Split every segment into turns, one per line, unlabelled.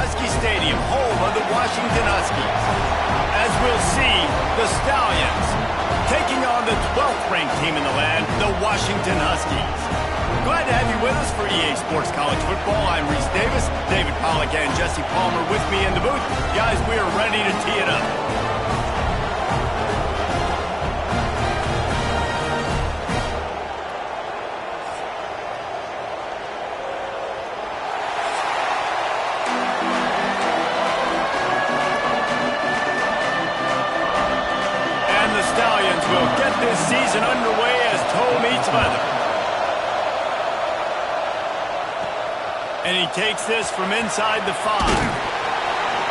Husky Stadium, home of the Washington Huskies. As we'll see, the Stallions taking on the 12th ranked team in the land, the Washington Huskies. Glad to have you with us for EA Sports College Football. I'm Reese Davis, David Pollack and Jesse Palmer with me in the booth. Guys, we are ready to tee it up. We'll get this season underway as toe meets leather. And he takes this from inside the 5.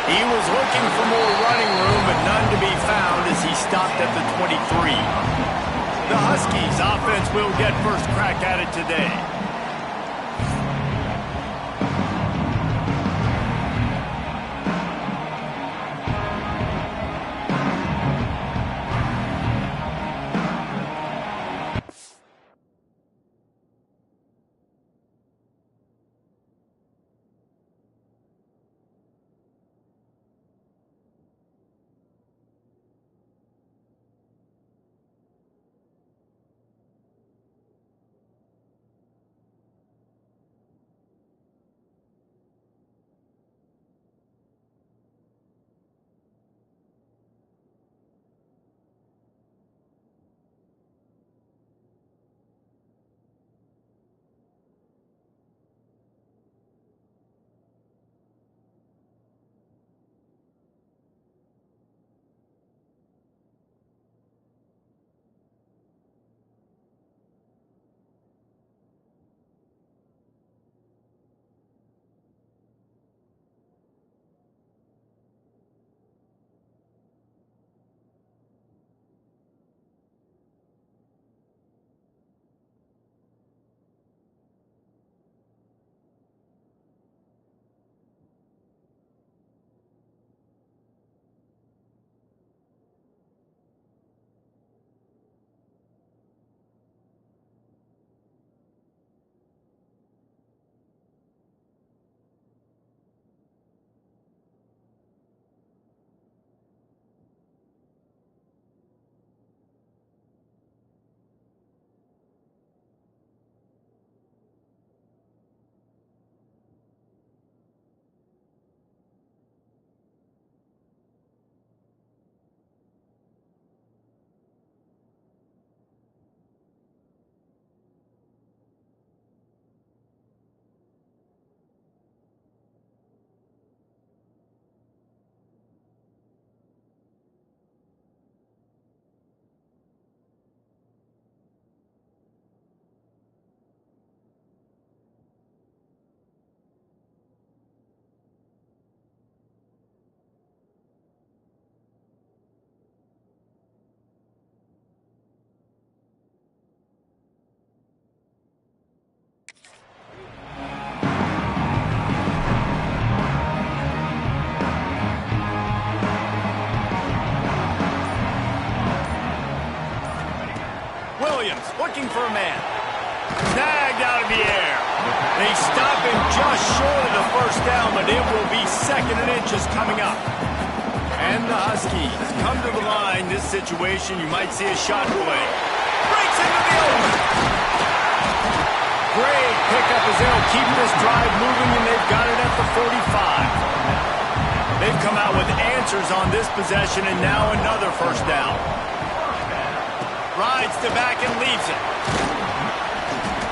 He was looking for more running room, but none to be found as he stopped at the 23. The Huskies offense will get first crack at it today. Looking for a man. Snagged out of the air. They stop him just short of the first down, but it will be second and inches coming up. And the Huskies come to the line. This situation, you might see a shot play. Breaks into the open. Great pickup as they'll keep this drive moving, and they've got it at the 45. They've come out with answers on this possession, and now another first down. Rides to back and leaves it.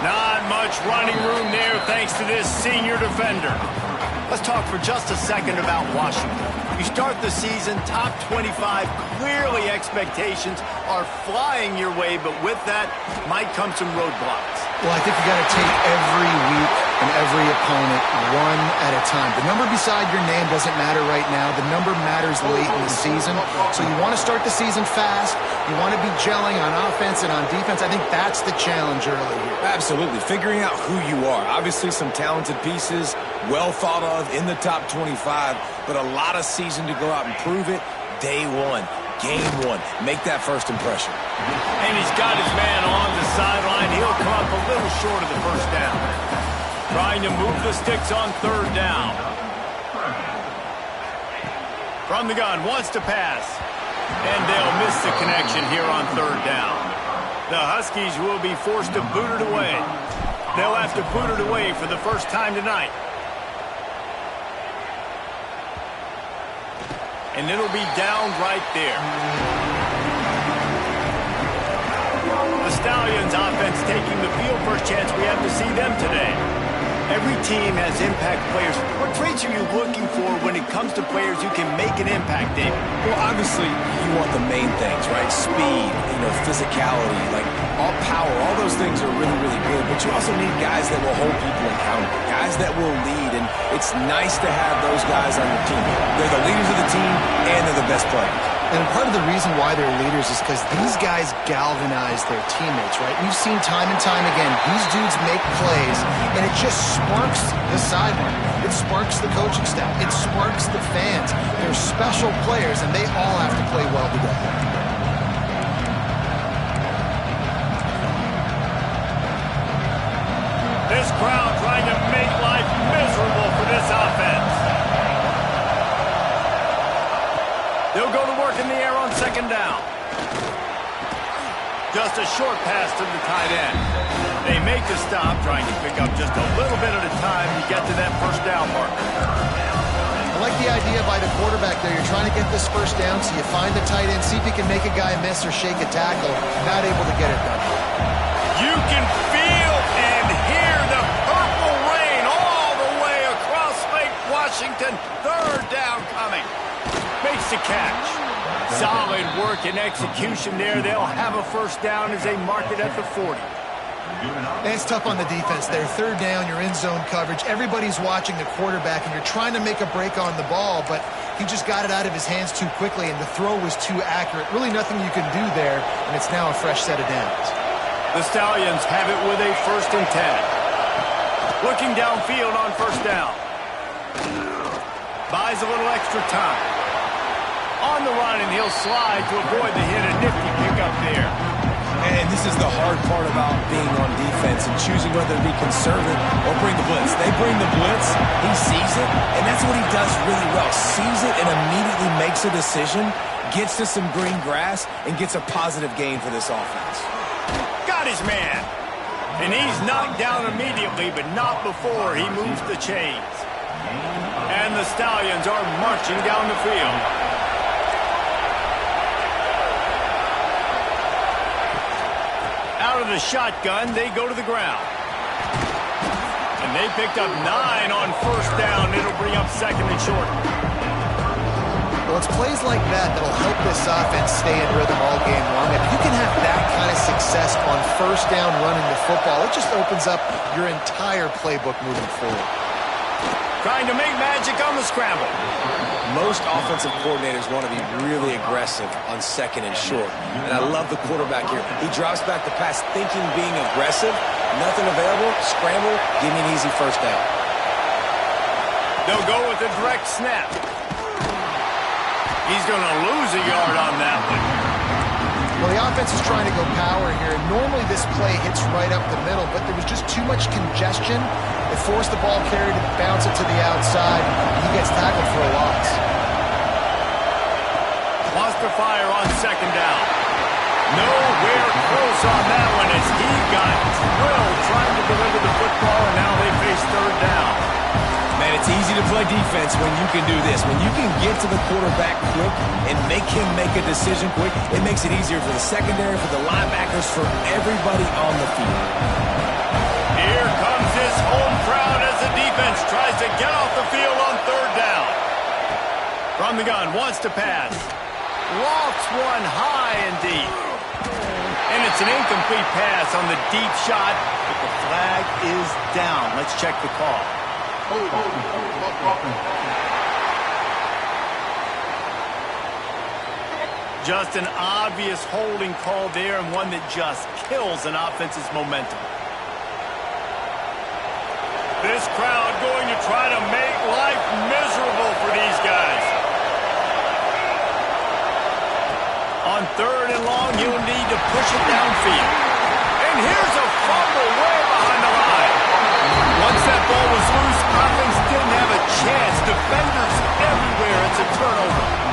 Not much running room there thanks to this senior defender. Let's talk for just a second about Washington. You start the season top 25. Clearly expectations are flying your way, but with that might come some roadblocks.
Well, I think you got to take every week and every opponent one at a time. The number beside your name doesn't matter right now. The number matters late in the season. So you want to start the season fast. You want to be gelling on offense and on defense. I think that's the challenge early here.
Absolutely. Figuring out who you are. Obviously some talented pieces, well thought of in the top 25, but a lot of season to go out and prove it. Day one. Game one. Make that first impression.
And he's got his man on the sideline. He'll come up a little short of the first down. Trying to move the sticks on third down. From the gun, wants to pass. And they'll miss the connection here on third down. The Huskies will be forced to boot it away. They'll have to boot it away for the first time tonight. And it'll be down right there. The Stallions offense taking the field. First chance we have to see them today. Every team has impact players. What traits are you looking for when it comes to players who can make an impact, David?
Well, obviously, you want the main things, right? Speed, physicality, like all power, all those things are really, really good. But you also need guys that will hold people accountable, guys that will lead. And it's nice to have those guys on your team. They're the leaders of the team, and they're the best players.
And part of the reason why they're leaders is because these guys galvanize their teammates, right? We've seen time and time again, these dudes make plays, and it just sparks the sideline. It sparks the coaching staff. It sparks the fans. They're special players, and they all have to play well together.
This crowd trying to make life miserable for this offense. They'll go to work in the air on second down. Just a short pass to the tight end. They make the stop, trying to pick up just a little bit at a time to get to that first down mark.
I like the idea by the quarterback there. You're trying to get this first down, so you find the tight end, see if you can make a guy miss or shake a tackle. Not able to get it done.
You can feel and hear the purple rain all the way across Lake Washington. Third down coming. Makes the catch. Solid work and execution there. They'll have a first down as they mark it at the 40.
And it's tough on the defense there. Third down, you're in zone coverage. Everybody's watching the quarterback, and you're trying to make a break on the ball, but he just got it out of his hands too quickly, and the throw was too accurate. Really nothing you can do there, and it's now a fresh set of downs.
The Stallions have it with a 1st and 10. Looking downfield on first down. Buys a little extra time. On the run, and he'll slide to avoid the hit. A nifty pickup there.
And this is the hard part about being on defense and choosing whether to be conservative or bring the blitz. They bring the blitz, he sees it, and that's what he does really well. Sees it and immediately makes a decision, gets to some green grass, and gets a positive gain for this offense.
Got his man. And he's knocked down immediately, but not before he moves the chains. And the Stallions are marching down the field. Out of the shotgun, they go to the ground. And they picked up 9 on first down. It'll bring up 2nd and short.
Well, it's plays like that that'll help this offense stay in rhythm all game long. If you can have that kind of success on first down running the football, it just opens up your entire playbook moving forward.
Trying to make magic on the scramble.
Most offensive coordinators want to be really aggressive on 2nd and short. And I love the quarterback here. He drops back the pass thinking being aggressive. Nothing available. Scramble. Give me an easy first down.
They'll go with a direct snap. He's going to lose a yard on that one.
Well, the offense is trying to go power here, and normally this play hits right up the middle, but there was just too much congestion. It forced the ball carrier to bounce it to the outside. He gets tackled for a loss.
Wants to fire on second down. Nowhere close on that one as he got drilled trying to deliver the football, and now they face third down.
Man, it's easy to play defense when you can do this. When you can get to the quarterback quick and make him make a decision quick, it makes it easier for the secondary, for the linebackers, for everybody on the field.
Here comes his home crowd as the defense tries to get off the field on third down. From the gun, wants to pass. Lofts one high and deep. And it's an incomplete pass on the deep shot, but the flag is down. Let's check the call. Just an obvious holding call there, and one that just kills an offense's momentum. This crowd going to try to make life miserable for these guys. On third and long, he'll need to push it downfield. And here's a fumble way behind the line. Once that ball was loose, offense didn't have a chance. Defenders everywhere. It's a turnover.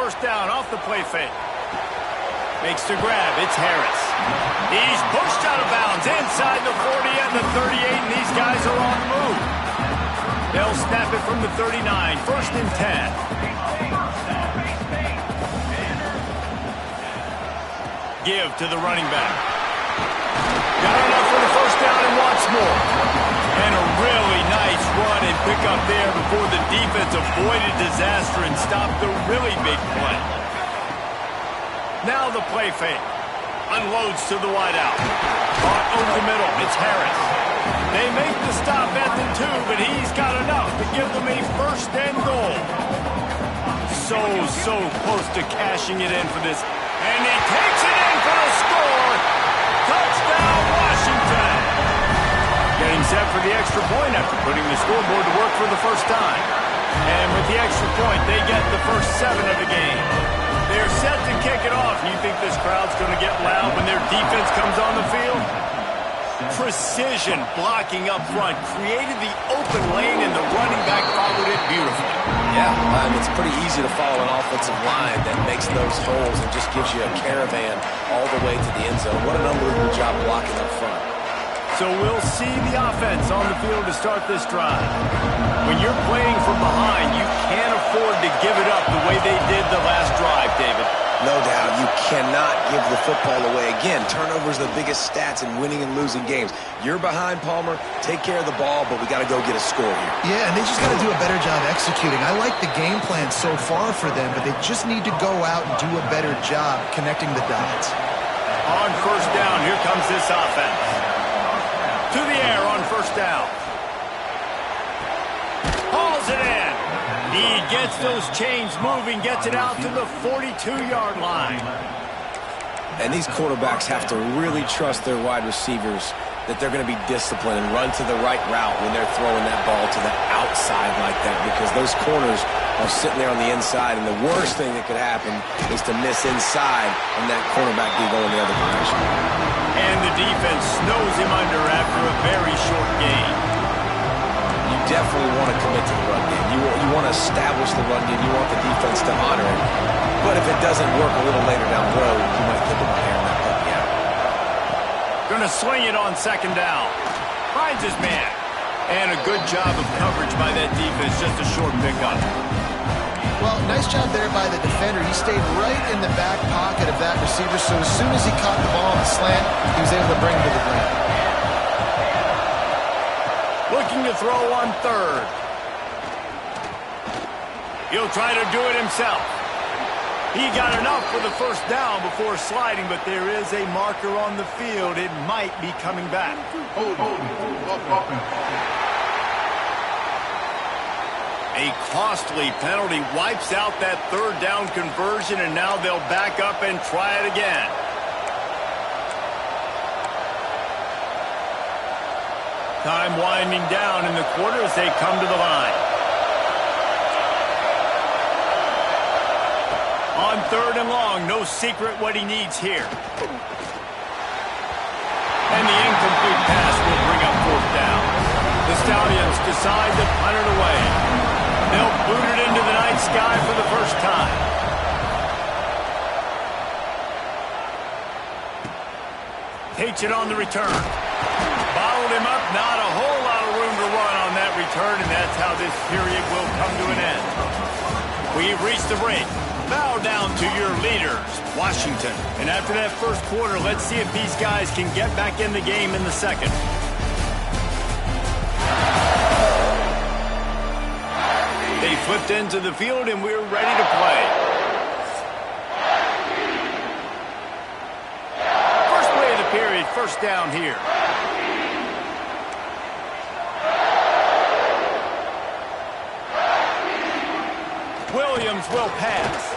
first down off the play fake. Makes the grab. It's Harris. He's pushed out of bounds inside the 40 and the 38, and these guys are on the move. They'll snap it from the 39, first and 10. Give to the running back. Got enough for the first down and wants more. And a really nice run and pick up there before the defense avoided disaster and stopped the really big play. Now the play fake. Unloads to the wideout. Caught over the middle. It's Harris. They make the stop at the 2, but he's got enough to give them a first and goal. So close to cashing it in for this. And he takes it in for the score. Touchdown, Washington. Getting set for the extra point after putting the scoreboard to work for the first time. And with the extra point, they get the first 7 of the game. They're set to kick it off. You think this crowd's going to get loud when their defense comes on the field? Precision blocking up front created the open lane, and the running back followed it beautifully.
Yeah, it's pretty easy to follow an offensive line that makes those holes and just gives you a caravan all the way to the end zone. What an unbelievable job blocking up front.
So we'll see the offense on the field to start this drive. When you're playing from behind, you can't afford to give it up the way they did the last drive, David.
No doubt, you cannot give the football away. Again, turnovers are the biggest stats in winning and losing games. You're behind, Palmer. Take care of the ball, but we got to go get a score here.
Yeah, and they just got to do a better job executing. I like the game plan so far for them, but they just need to go out and do a better job connecting the dots.
On first down, here comes this offense. To the air on first down. Hauls it in. He gets those chains moving, gets it out to the 42-yard line.
And these quarterbacks have to really trust their wide receivers that they're going to be disciplined and run to the right route when they're throwing that ball to the outside like that, because those corners are sitting there on the inside, and the worst thing that could happen is to miss inside and that cornerback be going the other direction.
And the defense snows him under after a very short game.
You definitely want to commit to the run game. You want to establish the run game. You want the defense to honor it. But if it doesn't work a little later down the road, you might think about airing that puppy out.
Going to swing it on second down. Finds his man. And a good job of coverage by that defense. Just a short pickup.
Well, nice job there by the defender. He stayed right in the back pocket of that receiver, so as soon as he caught the ball on the slant, he was able to bring it to the ground.
Looking to throw on third. He'll try to do it himself. He got enough for the first down before sliding, but there is a marker on the field. It might be coming back. A costly penalty wipes out that third down conversion, and now they'll back up and try it again. Time winding down in the quarter as they come to the line. On third and long, no secret what he needs here. And the incomplete pass will bring up fourth down. The Stallions decide to punt it away. They'll boot it into the night sky for the first time. Takes it on the return. Bottled him up, not a whole lot of room to run on that return, and that's how this period will come to an end. We've reached the break. Bow down to your leaders, Washington. And after that first quarter, let's see if these guys can get back in the game in the second. They flipped into the field, and we're ready to play. First play of the period, first down here. Williams will pass.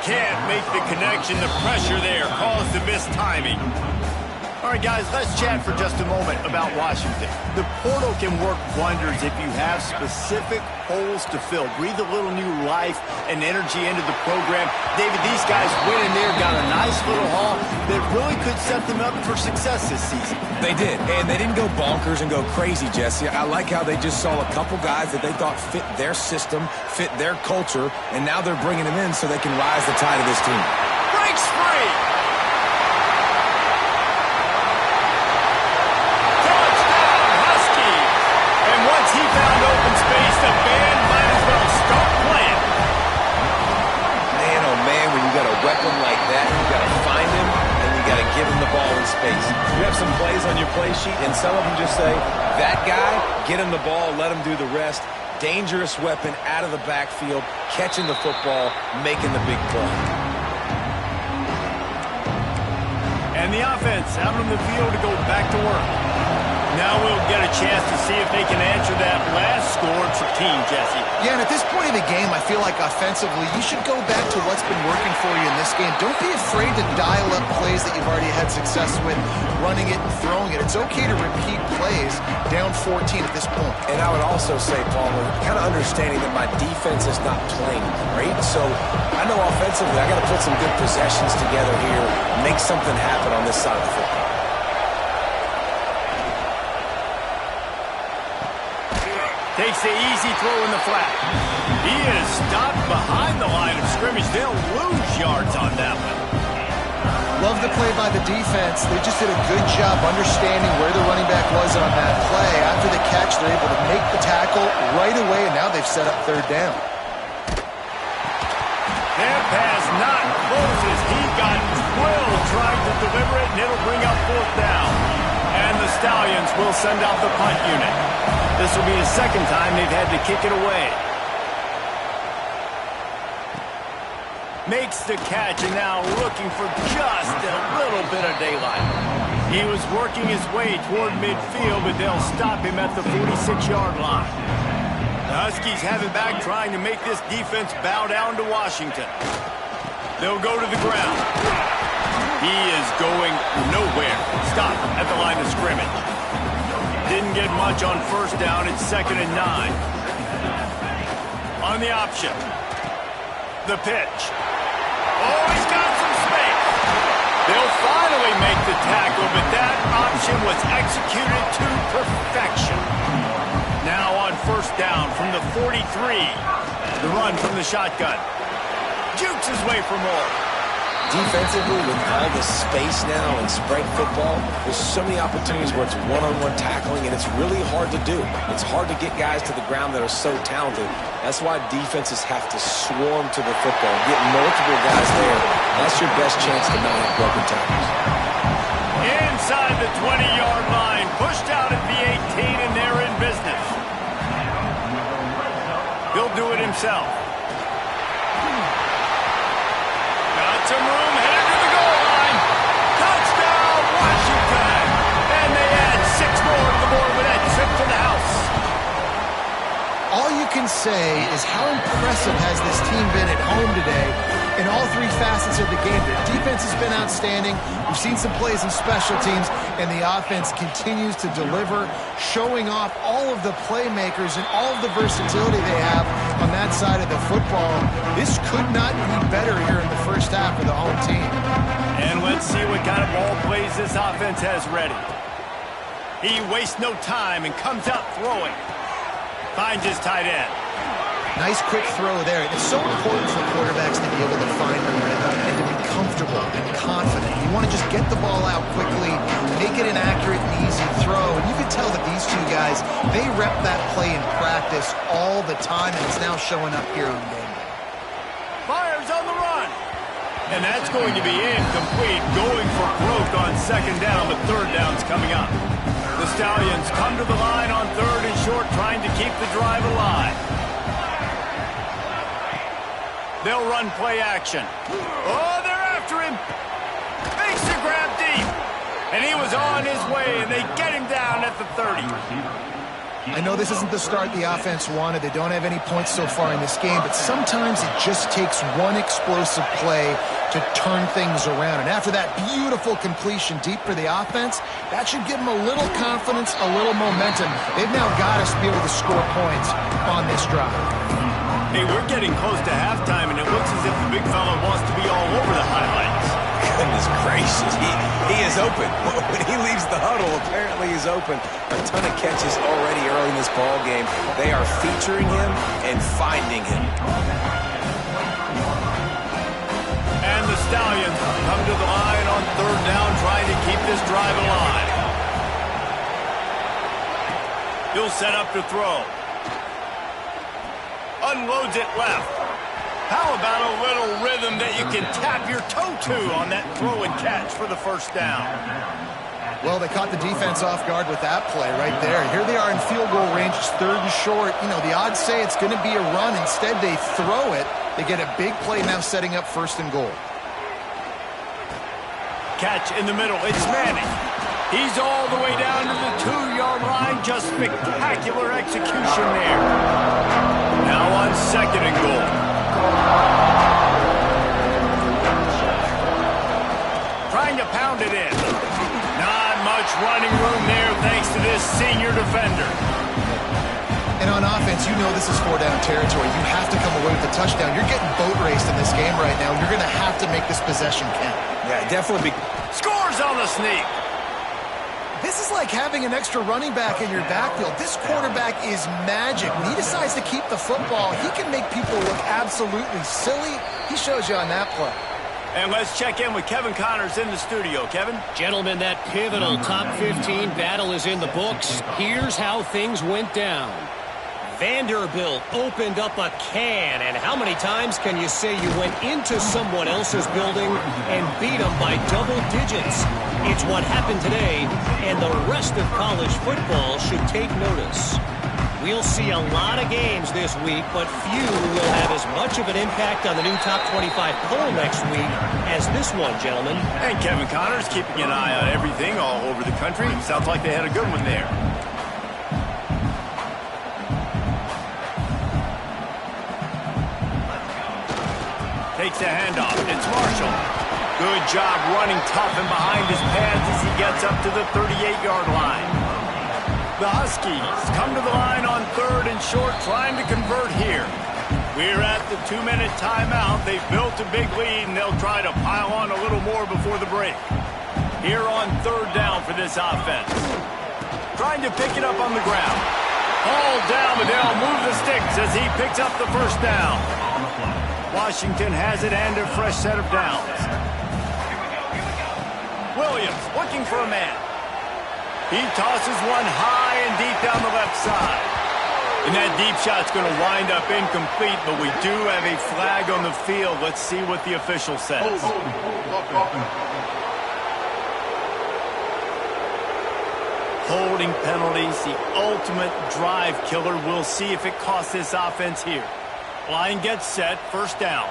Can't make the connection. The pressure there caused the missed timing. All right, guys, let's chat for just a moment about Washington. The portal can work wonders if you have specific holes to fill. Breathe a little new life and energy into the program. David, these guys went in there, got a nice little haul that really could set them up for success this season.
They did, and they didn't go bonkers and go crazy, Jesse. I like how they just saw a couple guys that they thought fit their system, fit their culture, and now they're bringing them in so they can rise the tide of this team.
Breaks free! Once he found open space, the band might as well start playing.
Man, oh man, when you got a weapon like that, you got to find him, and you got to give him the ball in space. You have some plays on your play sheet, and some of them just say, that guy, get him the ball, let him do the rest. Dangerous weapon out of the backfield, catching the football, making the big play.
And the offense out on the field to go back to work. Now we'll get a chance to see if they can answer that last scored for team, Jesse.
Yeah, and at this point in the game, I feel like offensively, you should go back to what's been working for you in this game. Don't be afraid to dial up plays that you've already had success with, running it and throwing it. It's okay to repeat plays down 14 at this point.
And I would also say, Palmer, kind of understanding that my defense is not playing great, so I know offensively I got to put some good possessions together here, make something happen on this side of the football.
Takes the easy throw in the flat. He is stopped behind the line of scrimmage. They'll lose yards on that one.
Love the play by the defense. They just did a good job understanding where the running back was on that play. After the catch, they're able to make the tackle right away, and now they've set up third down.
That pass not close as he got drilled trying to deliver it, and it'll bring up fourth down. And the Stallions will send out the punt unit. This will be the second time they've had to kick it away. Makes the catch and now looking for just a little bit of daylight. He was working his way toward midfield, but they'll stop him at the 46-yard line. The Huskies have it back, trying to make this defense bow down to Washington. They'll go to the ground. He is going nowhere. Stop at the line of scrimmage. Didn't get much on first down. It's 2nd and 9. On the option. The pitch. Oh, he's got some space. They'll finally make the tackle, but that option was executed to perfection. Now on first down from the 43. The run from the shotgun. Jukes his way for more.
Defensively, with all the space now in spread football, there's so many opportunities where it's one-on-one tackling, and it's really hard to do. It's hard to get guys to the ground that are so talented. That's why defenses have to swarm to the football, get multiple guys there. That's your best chance to not have broken tackles.
Inside the 20-yard line, pushed out at the 18, and they're in business. He'll do it himself. Some room, headed to the goal line. Touchdown, Washington. And they add 6 more to the board with that trip to the house.
All you can say is how impressive has this team been at home today in all 3 facets of the game. Their defense has been outstanding. We've seen some plays in special teams, and the offense continues to deliver, showing off all of the playmakers and all of the versatility they have on that side of the football. This could not be better here in the first half for the home team.
And let's see what kind of ball plays this offense has ready. He wastes no time and comes out throwing. Finds his tight end.
Nice quick throw there. It's so important for quarterbacks to be able to find the rhythm and to be comfortable and confident. You want to just get the ball out quickly, make it an accurate and easy throw. And you can tell that these two guys, they rep that play in practice all the time, and it's now showing up here on game day.
Fires on the run. And that's going to be incomplete. Going for broke on 2nd down, but 3rd down's coming up. The Stallions come to the line on 3rd and short, trying to keep the drive alive. They'll run play action. Oh, they're after him. Makes the grab deep. And he was on his way, and they get him down at the 30.
I know this isn't the start the offense wanted. They don't have any points so far in this game, but sometimes it just takes one explosive play to turn things around. And after that beautiful completion deep for the offense, that should give them a little confidence, a little momentum. They've now got us to be able to score points on this drive.
Hey, we're getting close to halftime, and it looks as if the big fella wants to be all over the highlights.
Goodness gracious, he is open. When he leaves the huddle, apparently he's open. A ton of catches already early in this ball game. They are featuring him and finding him.
And the Stallions come to the line on third down, trying to keep this drive alive. He'll set up to throw. Unloads it left. How about a little rhythm that you can tap your toe to on that throw and catch for the first down?
Well, they caught the defense off guard with that play right there. Here they are in field goal range. It's third and short. You know, the odds say it's going to be a run. Instead, they throw it. They get a big play now setting up first and goal.
Catch in the middle. It's Manning. He's all the way down to the 2-yard line. Just spectacular execution there. Now on second and goal. Trying to pound it in. Not much running room there thanks to this senior defender.
And on offense, you know this is four-down territory. You have to come away with a touchdown. You're getting boat raced in this game right now. You're going to have to make this possession count.
Yeah, definitely.
Scores on the sneak.
This is like having an extra running back in your backfield. This quarterback is magic. When he decides to keep the football, he can make people look absolutely silly. He shows you on that play.
And let's check in with Kevin Connors in the studio. Kevin?
Gentlemen, that pivotal top 15 battle is in the books. Here's how things went down. Vanderbilt opened up a can, and how many times can you say you went into someone else's building and beat them by double digits? It's what happened today, and the rest of college football should take notice. We'll see a lot of games this week, but few will have as much of an impact on the new top 25 poll next week as this one, gentlemen.
And Kevin Connors keeping an eye on everything all over the country. Sounds like they had a good one there. Takes a handoff. It's Marshall. Good job running tough and behind his pads as he gets up to the 38-yard line. The Huskies come to the line on third and short, trying to convert here. We're at the 2-minute timeout. They've built a big lead, and they'll try to pile on a little more before the break. Here on third down for this offense. Trying to pick it up on the ground. All down, but they'll move the sticks as he picks up the first down. Washington has it and a fresh set of downs. Williams looking for a man. He tosses one high and deep down the left side. And that deep shot's going to wind up incomplete, but we do have a flag on the field. Let's see what the official says. Holding penalties, the ultimate drive killer. We'll see if it costs this offense here. Line gets set, first down.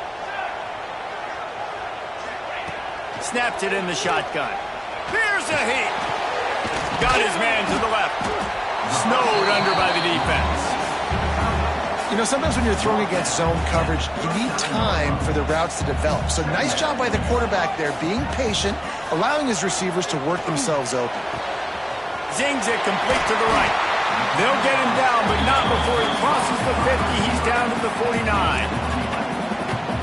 Snaps it in the shotgun. Here's a heat. Got his man to the left. Snowed under by the defense.
You know, sometimes when you're throwing against zone coverage, you need time for the routes to develop. So nice job by the quarterback there, being patient, allowing his receivers to work themselves open.
Zings it complete to the right. They'll get him down, but not before he crosses the 50. He's down to the 49.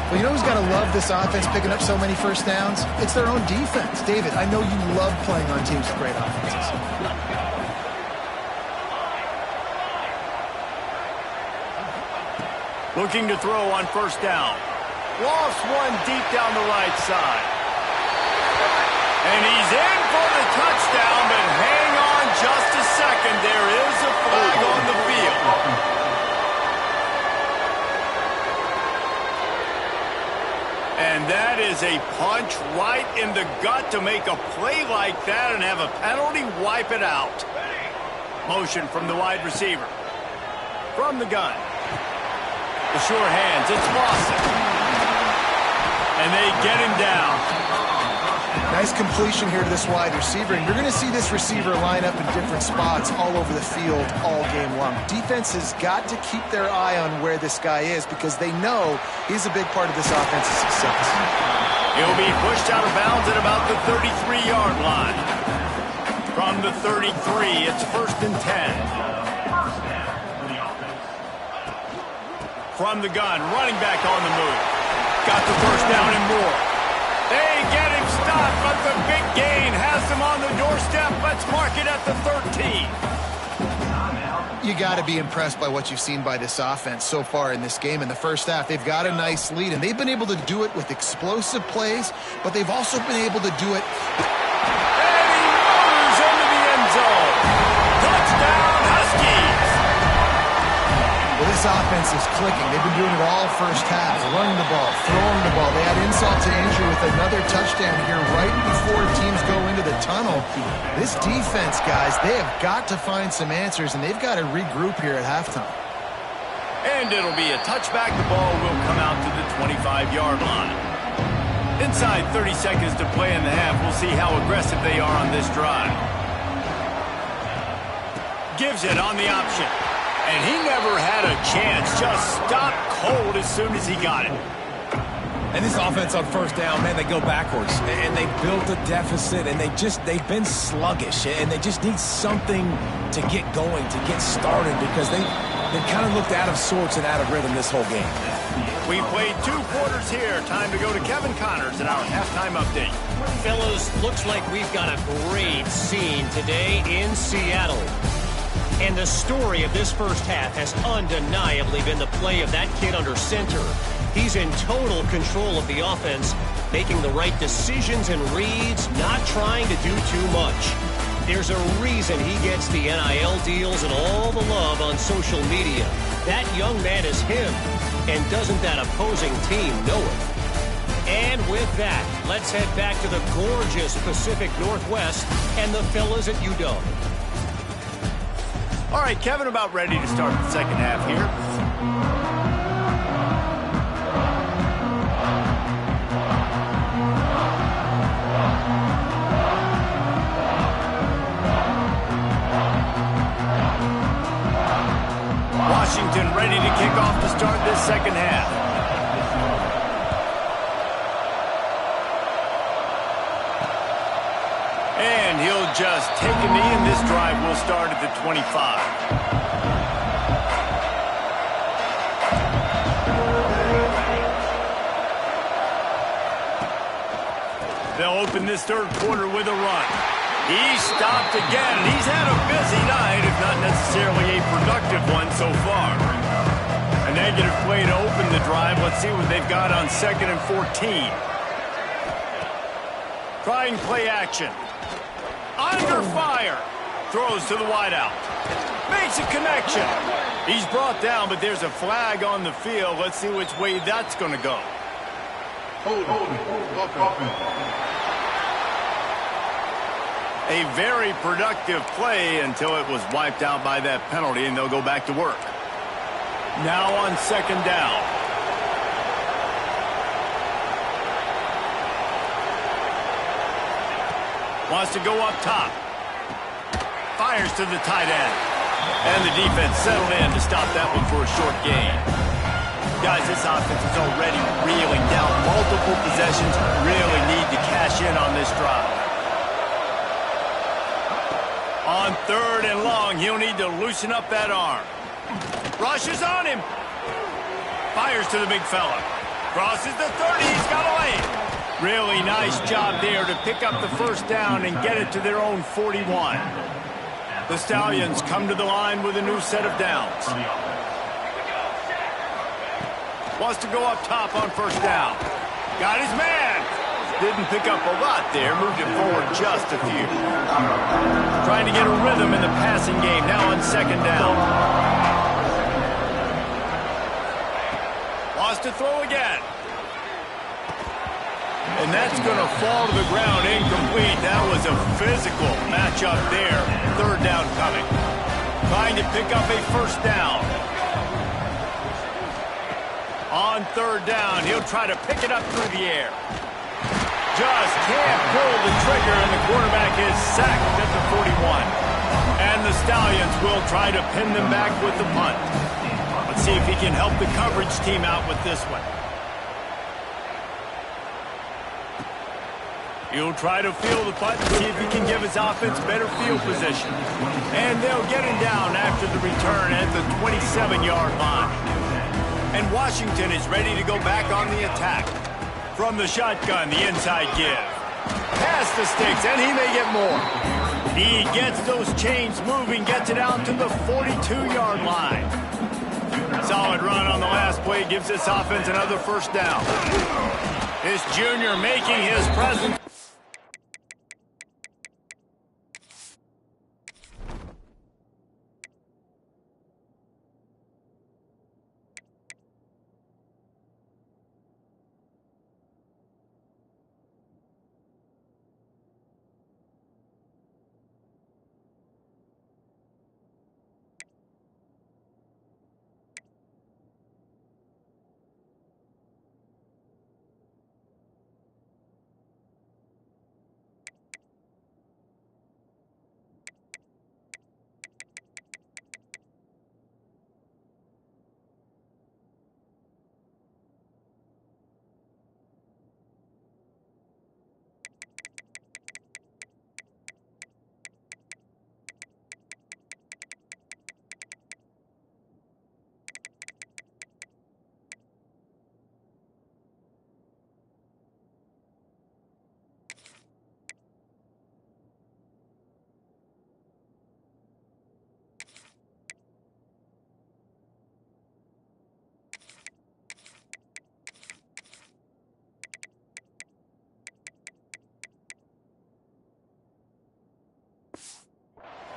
Well, you know who's got to love this offense picking up so many first downs? It's their own defense. David, I know you love playing on teams with great offenses.
Looking to throw on first down. Lost one deep down the right side. And he's in for the touchdown, but hang on just a second. There is a flag on the field. And that is a punch right in the gut to make a play like that and have a penalty wipe it out. Motion from the wide receiver. From the gun. The sure hands, it's Lawson. And they get him down.
Nice completion here to this wide receiver, and you're going to see this receiver line up in different spots all over the field all game long. Defense has got to keep their eye on where this guy is because they know he's a big part of this offense's success.
He'll be pushed out of bounds at about the 33-yard line. From the 33, it's 1st and 10. From the gun, running back on the move. Got the first down and more. They get him stopped, but the big gain has him on the doorstep. Let's mark it at the 13.
You got to be impressed by what you've seen by this offense so far in this game. In the first half, they've got a nice lead, and they've been able to do it with explosive plays, but they've also been able to do it.
And he motors into the end zone. Touchdown, Huskies.
Well, this offense is clicking. They've been doing it all first half, running the ball, throwing the ball. They had insult to injury with another touchdown here right before teams go into the tunnel. This defense, guys, they have got to find some answers, and they've got to regroup here at halftime.
And it'll be a touchback. The ball will come out to the 25-yard line. Inside 30 seconds to play in the half. We'll see how aggressive they are on this drive. Gives it on the option. And he never had a chance. Just stopped cold as soon as he got it.
And this offense on first down, man, they go backwards. And they built a deficit, and they've been sluggish. And they just need something to get going, to get started, because they kind of looked out of sorts and out of rhythm this whole game.
We played 2 quarters here. Time to go to Kevin Connors in our halftime update.
Fellas, looks like we've got a great scene today in Seattle. And the story of this first half has undeniably been the play of that kid under center. He's in total control of the offense, making the right decisions and reads, not trying to do too much. There's a reason he gets the NIL deals and all the love on social media. That young man is him, and doesn't that opposing team know it? And with that, let's head back to the gorgeous Pacific Northwest and the fellas at UW.
All right, Kevin, about ready to start the second half here. Washington ready to kick off to start this second half. And he'll just take a knee, and this drive will start at the 25. They'll open this third quarter with a run. He stopped again. He's had a busy night, if not necessarily a productive one so far. A negative play to open the drive. Let's see what they've got on 2nd and 14. Trying play action. Under fire. Throws to the wideout. Makes a connection. He's brought down, but there's a flag on the field. Let's see which way that's going to go. A very productive play until it was wiped out by that penalty, and they'll go back to work. Now on 2nd down. Wants to go up top. Fires to the tight end. And the defense settled in to stop that one for a short gain. Guys, this offense is already reeling down. Multiple possessions, really need to cash in on this drive. On 3rd and long, he'll need to loosen up that arm. Rushes on him. Fires to the big fella. Crosses the 30, he's got a lane. Really nice job there to pick up the first down and get it to their own 41. The Stallions come to the line with a new set of downs. Wants to go up top on 1st down. Got his man. Didn't pick up a lot there. Moved it forward just a few. Trying to get a rhythm in the passing game. Now on 2nd down. Wants to throw again. And that's going to fall to the ground incomplete. That was a physical matchup there. 3rd down coming. Trying to pick up a 1st down. On 3rd down, he'll try to pick it up through the air. Just can't pull the trigger, and the quarterback is sacked at the 41. And the Stallions will try to pin them back with the punt. Let's see if he can help the coverage team out with this one. He'll try to field the punt and see if he can give his offense better field position. And they'll get him down after the return at the 27-yard line. And Washington is ready to go back on the attack. From the shotgun, the inside give. Past the sticks, and he may get more. He gets those chains moving, gets it out to the 42-yard line. Solid run on the last play, gives this offense another first down. This junior making his presence.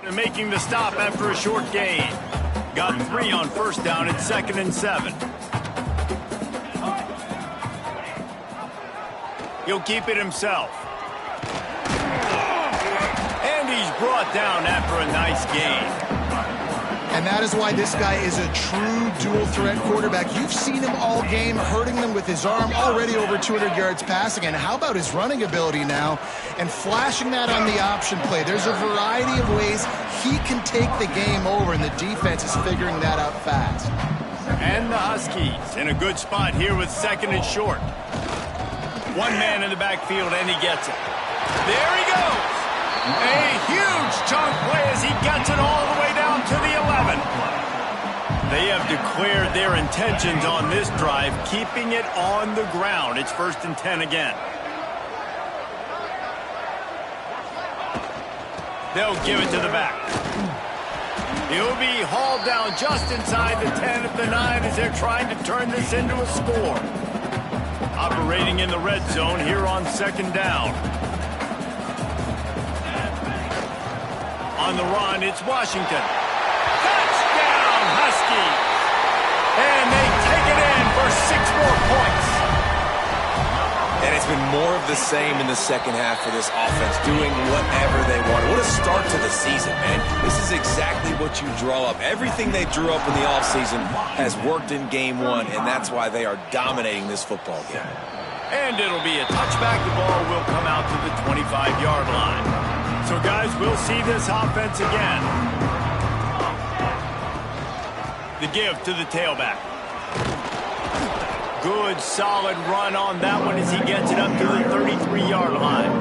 And making the stop after a short gain. Got 3 on first down at 2nd and 7. He'll keep it himself. And he's brought down after a nice gain.
And that is why this guy is a true dual-threat quarterback. You've seen him all game, hurting them with his arm, already over 200 yards passing. And how about his running ability now? And flashing that on the option play. There's a variety of ways he can take the game over, and the defense is figuring that out fast.
And the Huskies in a good spot here with 2nd and short. One man in the backfield, and he gets it. There he goes. A huge chunk play as he gets it all the way down to the 11. They have declared their intentions on this drive, keeping it on the ground. It's 1st and 10 again. They'll give it to the back. He'll be hauled down just inside the 10 at the 9 as they're trying to turn this into a score. Operating in the red zone here on 2nd down. On the run, it's Washington. Touchdown, Huskies! And they take it in for 6 more points.
And it's been more of the same in the second half for this offense, doing whatever they want. What a start to the season, man. This is exactly what you draw up. Everything they drew up in the offseason has worked in game 1, and that's why they are dominating this football game.
And it'll be a touchback. The ball will come out to the 25-yard line. So, guys, we'll see this offense again. The give to the tailback. Good, solid run on that one as he gets it up to the 33-yard line.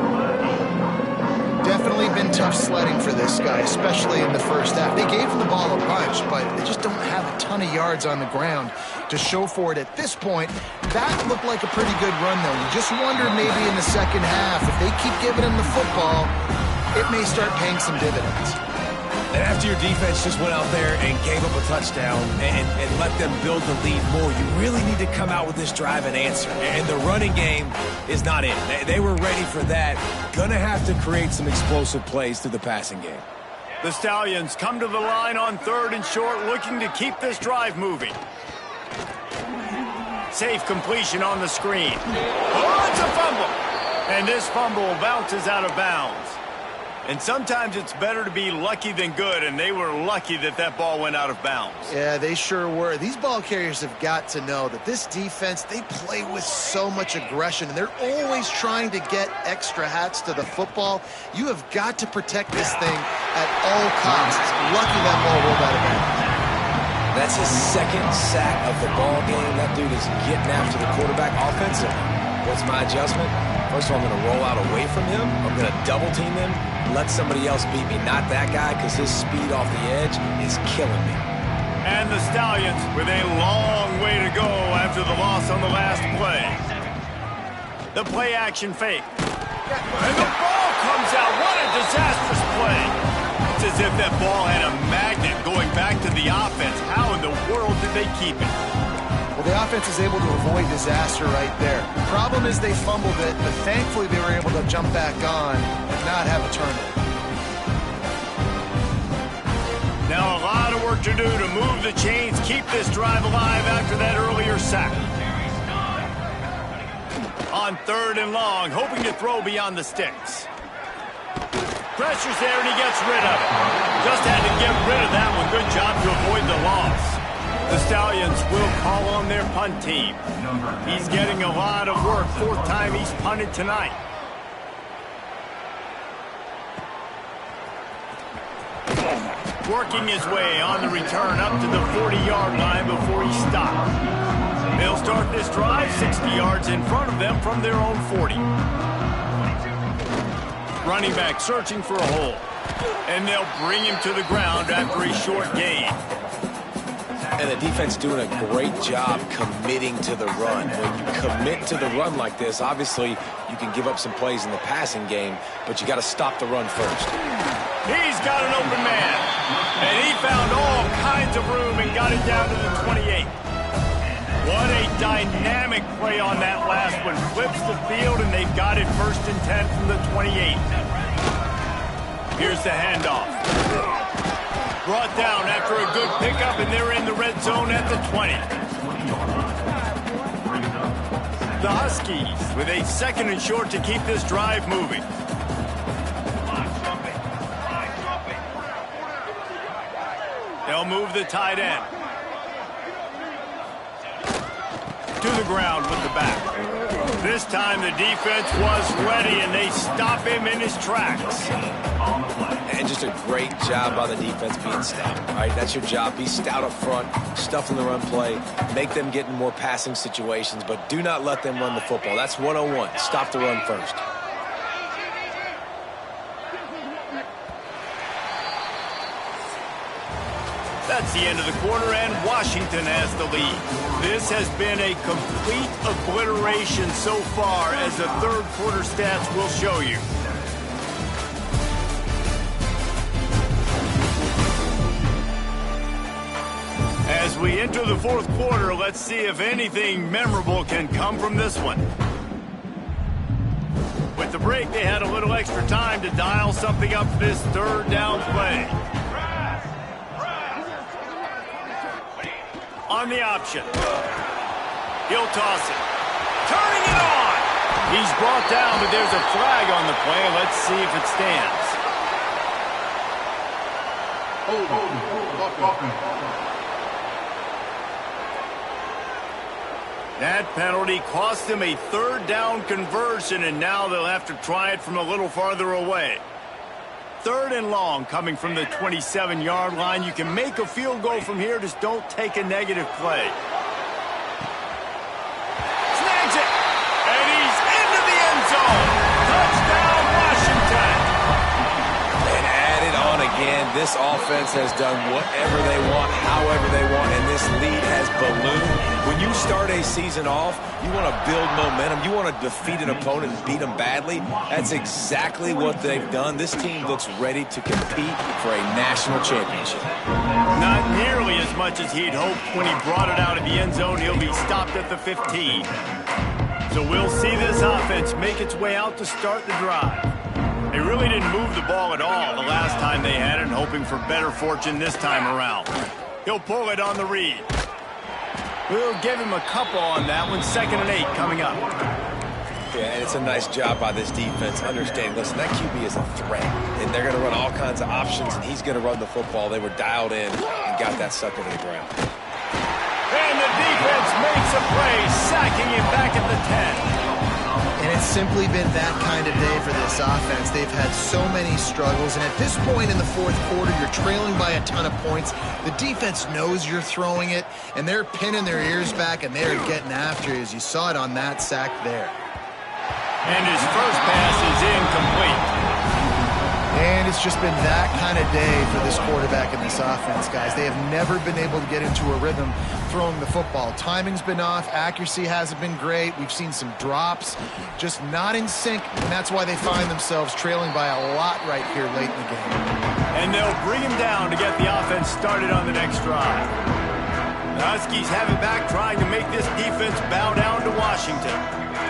Definitely been tough sledding for this guy, especially in the first half. They gave him the ball a bunch, but they just don't have a ton of yards on the ground to show for it at this point. That looked like a pretty good run, though. You just wonder maybe in the second half, if they keep giving him the football, it may start paying some dividends.
And after your defense just went out there and gave up a touchdown and let them build the lead more, you really need to come out with this drive and answer. And the running game is not in. They were ready for that. Gonna have to create some explosive plays through the passing game.
The Stallions come to the line on 3rd and short, looking to keep this drive moving. Safe completion on the screen. Oh, it's a fumble! And this fumble bounces out of bounds. And sometimes it's better to be lucky than good, and they were lucky that that ball went out of bounds.
Yeah, they sure were. These ball carriers have got to know that this defense, they play with so much aggression, and they're always trying to get extra hats to the football. You have got to protect this thing at all costs. Lucky that ball rolled out of bounds.
That's his second sack of the ball game. That dude is getting after the quarterback offensively. What's my adjustment? First of all, I'm going to roll out away from him. I'm going to double team him. Let somebody else beat me, not that guy, because his speed off the edge is killing me.
And the Stallions with a long way to go after the loss on the last play. The play action fake. And the ball comes out. What a disastrous play. It's as if that ball had a magnet going back to the offense. How in the world did they keep it?
Well, the offense is able to avoid disaster right there. The problem is they fumbled it, but thankfully they were able to jump back on and not have a turnover.
Now a lot of work to do to move the chains, keep this drive alive after that earlier sack. On 3rd and long, hoping to throw beyond the sticks. Pressure's there and he gets rid of it. Just had to get rid of that one. Good job to avoid the loss. The Stallions will call on their punt team. He's getting a lot of work. 4th time he's punted tonight. Working his way on the return up to the 40-yard line before he stopped. They'll start this drive 60 yards in front of them from their own 40. Running back searching for a hole. And they'll bring him to the ground after a short gain.
And the defense doing a great job committing to the run. When you commit to the run like this, obviously you can give up some plays in the passing game, but you got to stop the run first.
He's got an open man. And he found all kinds of room and got it down to the 28. What a dynamic play on that last one. Flips the field, and they've got it 1st and 10 from the 28. Here's the handoff. Brought down after a good pickup, and they're in the red zone at the 20. The Huskies with a 2nd and short to keep this drive moving. They'll move the tight end. To the ground with the back. This time the defense was ready, and they stop him in his tracks.
And just a great job by the defense being stout. All right, that's your job. Be stout up front, stuff in the run play, make them get in more passing situations, but do not let them run the football. That's 101. Stop the run first.
That's the end of the quarter, and Washington has the lead. This has been a complete obliteration so far, as the 3rd quarter stats will show you. As we enter the 4th quarter, let's see if anything memorable can come from this one. With the break, they had a little extra time to dial something up for this 3rd down play. On the option. He'll toss it. Turning it on! He's brought down, but there's a flag on the play. Let's see if it stands. That penalty cost them a 3rd down conversion, and now they'll have to try it from a little farther away. 3rd and long coming from the 27-yard line. You can make a field goal from here, just don't take a negative play. Snags it! And he's into the end zone! Touchdown, Washington!
And add it on again. This offense has done whatever they want, however they want, and this lead has ballooned. When you start a season off, you want to build momentum. You want to defeat an opponent and beat them badly. That's exactly what they've done. This team looks ready to compete for a national championship.
Not nearly as much as he'd hoped when he brought it out of the end zone. He'll be stopped at the 15. So we'll see this offense make its way out to start the drive. They really didn't move the ball at all the last time they had it, hoping for better fortune this time around. He'll pull it on the read. We'll give him a couple on that one. 2nd and 8 coming up.
Yeah, and it's a nice job by this defense understanding, listen, that QB is a threat, and they're going to run all kinds of options, and he's going to run the football. They were dialed in and got that sucker to the ground.
And the defense makes a play, sacking him back at the 10.
And it's simply been that kind of day for this offense. They've had so many struggles, and at this point in the fourth quarter, you're trailing by a ton of points. The defense knows you're throwing it, and they're pinning their ears back, and they're getting after you, as you saw it on that sack there.
And his first pass is incomplete.
And it's just been that kind of day for this quarterback and this offense, guys. They have never been able to get into a rhythm throwing the football. Timing's been off. Accuracy hasn't been great. We've seen some drops, just not in sync, and that's why they find themselves trailing by a lot right here late in the game.
And they'll bring him down to get the offense started on the next drive. The Huskies have it back, trying to make this defense bow down to Washington.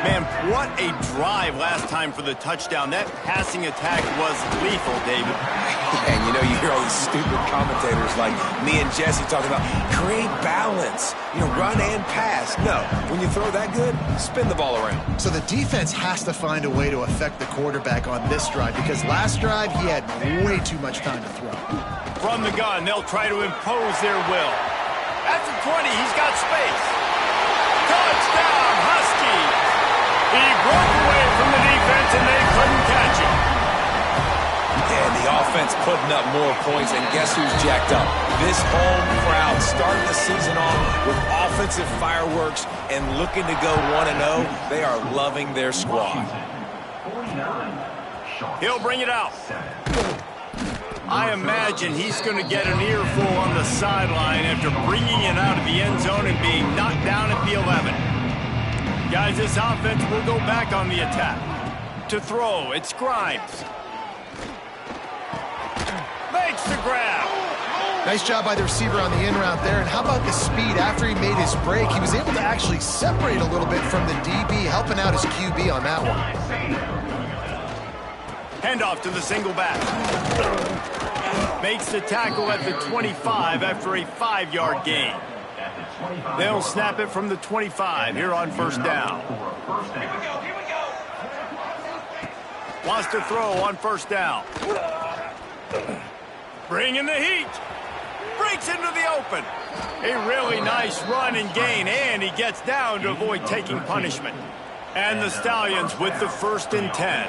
Man, what a drive last time for the touchdown. That passing attack was lethal, David.
And you know, you hear all these stupid commentators like me and Jesse talking about create balance, run and pass. No, when you throw that good, spin the ball around.
So the defense has to find a way to affect the quarterback on this drive, because last drive he had way too much time to throw.
From the gun, they'll try to impose their will. At the 20, he's got space. Touchdown, Husky! He broke away from the defense, and they couldn't catch him.
And the offense putting up more points, and guess who's jacked up? This home crowd starting the season off with offensive fireworks and looking to go 1-0. They are loving their squad.
He'll bring it out. I imagine he's going to get an earful on the sideline after bringing it out of the end zone and being knocked down at the 11. Guys, this offense will go back on the attack. To throw, it's Grimes. Makes the grab.
Nice job by the receiver on the in route there. And how about the speed? After he made his break, he was able to actually separate a little bit from the DB, helping out his QB on that one.
Handoff to the single back. Makes the tackle at the 25 after a 5-yard gain. They'll snap it from the 25 here on first down. Wants to throw on first down. Bringing the heat. Breaks into the open. A really nice run and gain, and he gets down to avoid taking punishment. And the Stallions with the 1st and 10.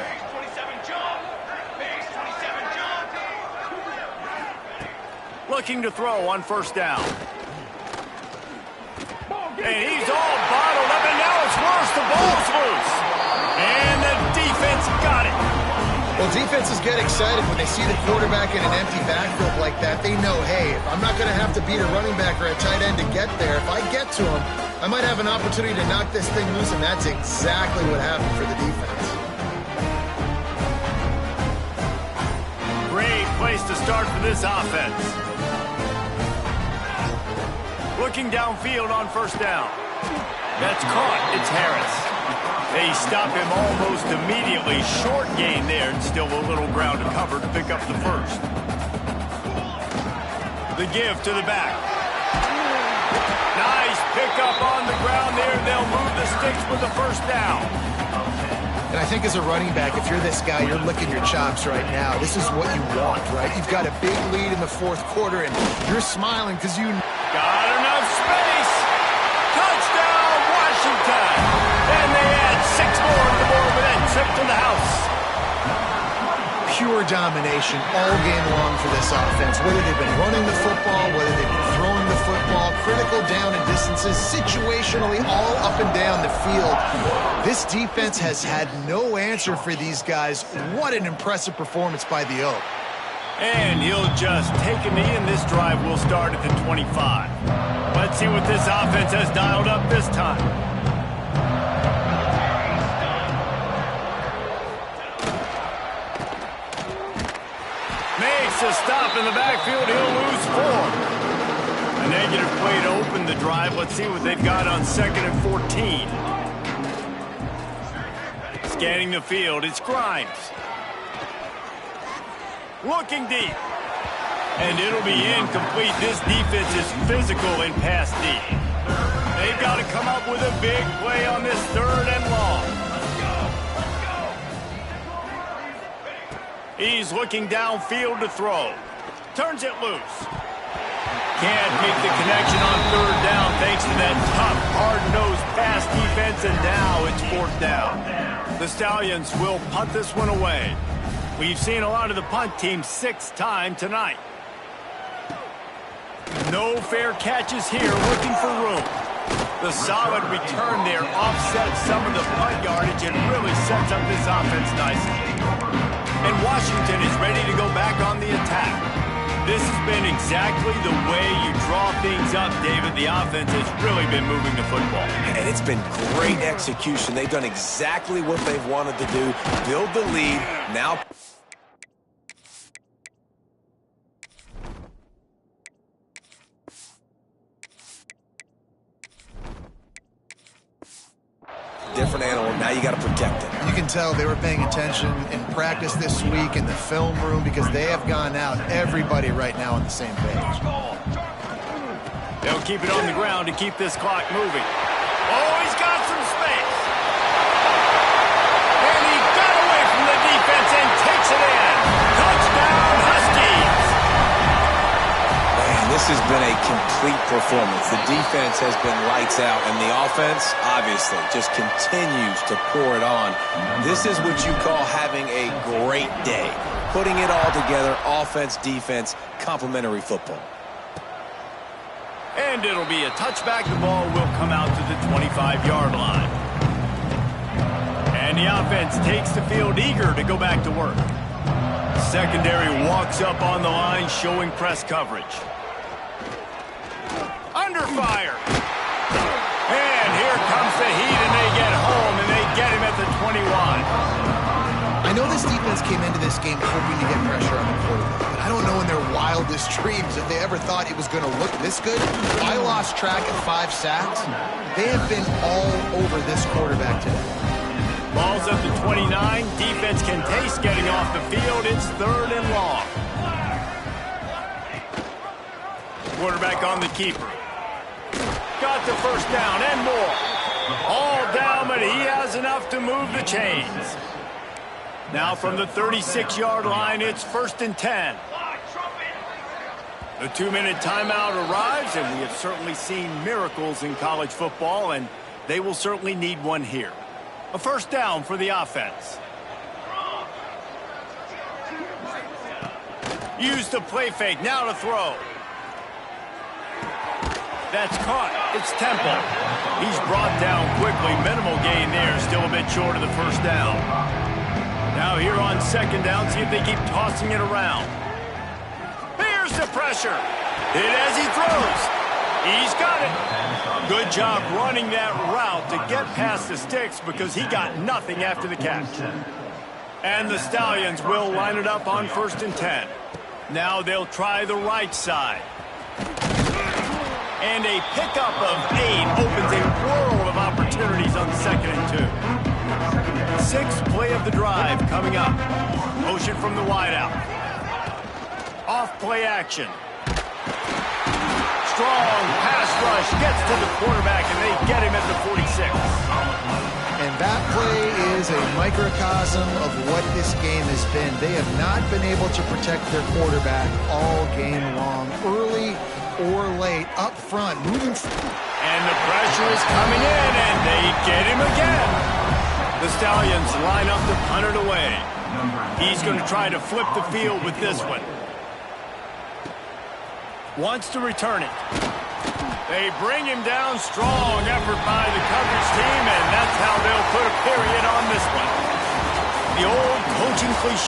Looking to throw on first down. And he's all bottled up, and now it's worse. The ball's loose. And the defense got it.
Well, defenses get excited when they see the quarterback in an empty backfield like that. They know, hey, I'm not going to have to beat a running back or a tight end to get there. If I get to him, I might have an opportunity to knock this thing loose, and that's exactly what happened for the defense.
Great place to start for this offense. Looking downfield on first down. That's caught. It's Harris. They stop him almost immediately. Short gain there, and still a little ground to cover to pick up the first. The give to the back. Nice pickup on the ground there. They'll move the sticks with the first down.
And I think as a running back, if you're this guy, you're licking your chops right now. This is what you want, right? You've got a big lead in the fourth quarter, and you're smiling because you
got enough space. Touchdown, Washington. And they add 6 more to the board with that trip to the house.
Pure domination all game long for this offense. Whether they've been running the football, whether they've been throwing the football, critical down and distances, situationally all up and down the field. This defense has had no answer for these guys. What an impressive performance by the Oak.
And he'll just take a knee, and this drive will start at the 25. Let's see what this offense has dialed up this time. Makes a stop in the backfield. He'll lose 4. A negative play to open the drive. Let's see what they've got on 2nd and 14. Scanning the field, it's Grimes. Looking deep. And it'll be incomplete. This defense is physical in pass deep. They've got to come up with a big play on this 3rd and long. He's looking downfield to throw. Turns it loose. Can't make the connection on third down thanks to that tough, hard-nosed pass defense, and now it's fourth down. The Stallions will punt this one away. We've seen a lot of the punt team 6 times tonight. No fair catches here, looking for room. The solid return there offsets some of the punt yardage and really sets up this offense nicely. And Washington is ready to go back on the attack. This has been exactly the way you draw things up, David. The offense has really been moving the football.
And it's been great execution. They've done exactly what they've wanted to do. Build the lead. Now... different animal. Now you got to protect it.
You can tell they were paying attention in practice this week in the film room because they have gone out, everybody right now on the same page.
They'll keep it on the ground to keep this clock moving. Oh, he's got some space. And he got away from the defense and takes it in. Touchdown, Huskies.
Man, this has been a complete performance. The defense has been lights out, and the offense, obviously, just continues to pour it on. This is what you call having a great day. Putting it all together, offense, defense, complementary football.
And it'll be a touchback. The ball will come out to the 25-yard line. And the offense takes the field eager to go back to work. Secondary walks up on the line, showing press coverage. Under fire. And here comes the heat, and they get home, and they get him at the 21.
I know this defense came into this game hoping to get pressure on the quarterback, but I don't know in their wildest dreams if they ever thought it was going to look this good. I lost track at 5 sacks. They have been all over this quarterback today.
Ball's at the 29. Defense can taste getting off the field. It's 3rd and long. Quarterback on the keeper. Got the first down and more. All down, but he has enough to move the chains. Now from the 36-yard line, it's 1st and 10. The 2-minute timeout arrives, and we have certainly seen miracles in college football, and they will certainly need one here. A first down for the offense. Use the play fake, now to throw. That's caught. It's Temple. He's brought down quickly. Minimal gain there. Still a bit short of the first down. Now here on 2nd down, see if they keep tossing it around. Here's the pressure. Hit as he throws. He's got it. Good job running that route to get past the sticks because he got nothing after the catch. And the Stallions will line it up on 1st and 10. Now they'll try the right side. And a pickup of 8 opens a world of opportunities on 2nd and 2. 6th play of the drive coming up. Motion from the wideout. Off play action. Strong pass rush gets to the quarterback, and they get him at the 46.
And that play is a microcosm of what this game has been. They have not been able to protect their quarterback all game long. Early or late, up front, moving.
And the pressure is coming in, and they get him again. The Stallions line up to punt it away. He's going to try to flip the field with this one. Wants to return it. They bring him down. Strong effort by the coverage team, and that's how they'll put a period on this one. The old coaching cliche.